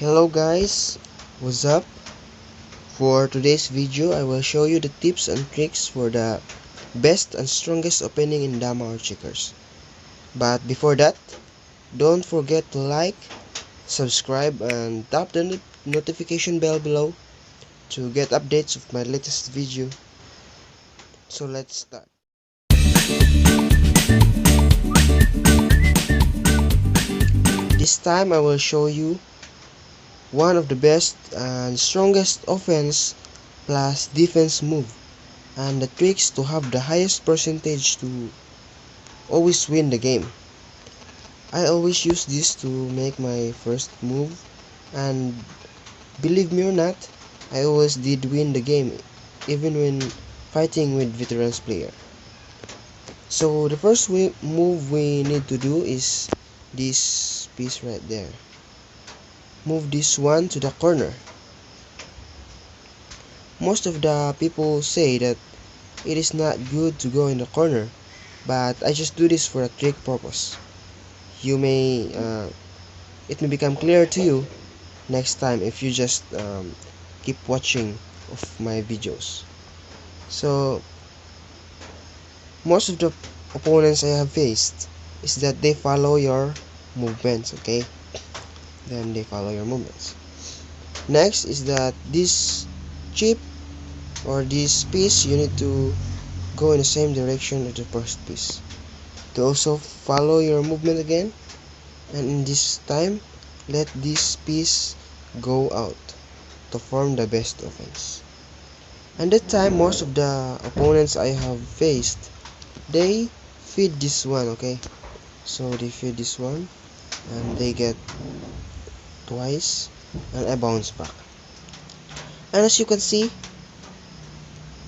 Hello guys, what's up? For today's video, I will show you the tips and tricks for the best and strongest opening in Dama or checkers. But before that, don't forget to like, subscribe, and tap the notification bell below to get updates of my latest video. So let's start. This time I will show you one of the best and strongest offense plus defense move, and the tricks to have the highest percentage to always win the game. I always use this to make my first move, and believe me or not, I always did win the game even when fighting with veterans player. So the first move we need to do is this piece right there. Move this one to the corner. Most of the people say that it is not good to go in the corner, but I just do this for a trick purpose. It may become clear to you next time if you just keep watching of my videos. So most of the opponents I have faced is that they follow your movements, okay? Then they follow your movements. Next is that this chip or this piece, you need to go in the same direction as the first piece to also follow your movement again, and in this time let this piece go out to form the best offense. And that time most of the opponents I have faced, they feed this one, okay? So they feed this one and they get twice, and I bounce back, and as you can see,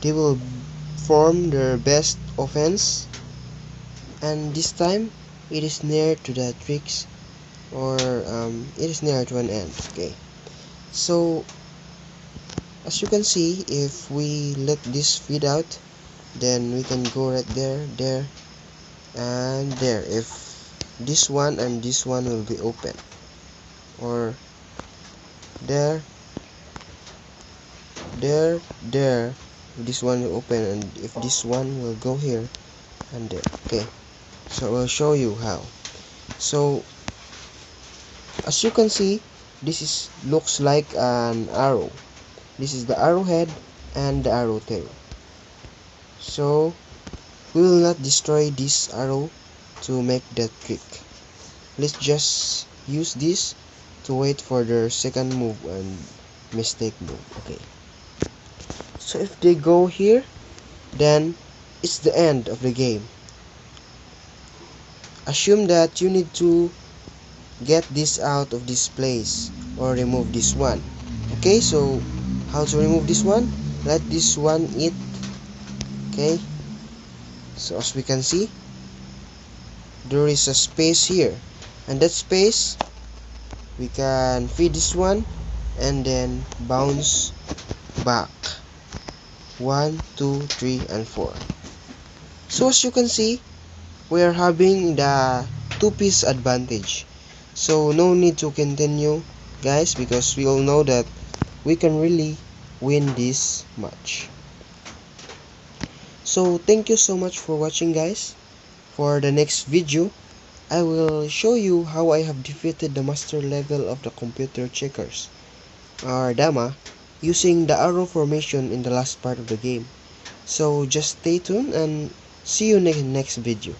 they will form their best offense, and this time it is near to the tricks, or it is near to an end, okay? So as you can see, if we let this feed out, then we can go right there, there, and there. If this one and this one will be open, or there, there, there, this one will open, and if this one will go here and there, okay? So I will show you how. So as you can see, this looks like an arrow. This is the arrowhead and the arrow tail. So we will not destroy this arrow to make that trick. Let's just use this to wait for their second move and mistake move, okay? So if they go here, then it's the end of the game. Assume that you need to get this out of this place or remove this one, okay? So how to remove this one? Let this one eat, okay? So as we can see, there is a space here, and that space we can feed this one and then bounce back 1, 2, 3, and 4. So as you can see, we are having the two-piece advantage. So no need to continue, guys, because we all know that we can really win this match. So thank you so much for watching, guys. For the next video, I will show you how I have defeated the master level of the computer checkers, or Dama, using the arrow formation in the last part of the game. So just stay tuned and see you in the next video.